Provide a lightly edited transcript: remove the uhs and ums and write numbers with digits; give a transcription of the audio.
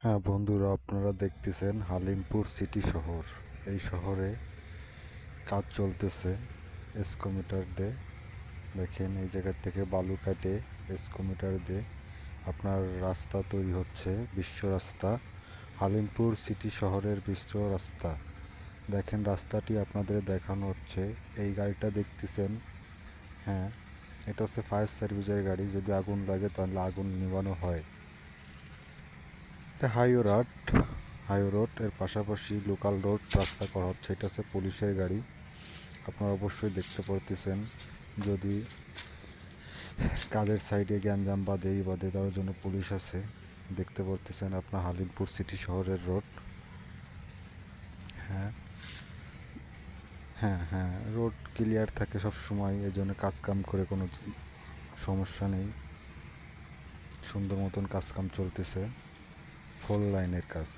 হ্যাঁ বন্ধুরা, আপনারা দেখতেছেন হালিমপুর সিটি শহর। এই শহরে কাজ চলতেছে এসকোমিটার দিয়ে। দেখেন, এই জায়গা থেকে বালু কাটে এসকোমিটার দিয়ে আপনার রাস্তা তৈরি হচ্ছে, বিশ্ব রাস্তা। হালিমপুর সিটি শহরের বিশ্ব রাস্তা। দেখেন, রাস্তাটি আপনাদের দেখানো হচ্ছে। এই গাড়িটা দেখতেছেন, হ্যাঁ, এটা হচ্ছে ফায়ার সার্ভিসের গাড়ি। যদি আগুন লাগে তাহলে আগুন নিভানো হয়। হাইওয়ে রোড এর পাশাপাশি লোকাল রোড রাস্তা করা হচ্ছে। এটা হচ্ছে পুলিশের গাড়ি। আপনারা অবশ্যই দেখতে পারতেছেন। যদি কাদের সাইডে গ্যাঞ্জাম বাঁধে তার জন্য পুলিশ আছে। দেখতে পারতেছেন আপনার হালিমপুর সিটি শহরের রোড। হ্যাঁ, হ্যাঁ, হ্যাঁ, রোড ক্লিয়ার থাকে সব সময়, এই জন্য কাজকাম করে কোনো সমস্যা নেই। সুন্দর মতন কাজকাম চলতেছে, 4 লাইনের কাজ।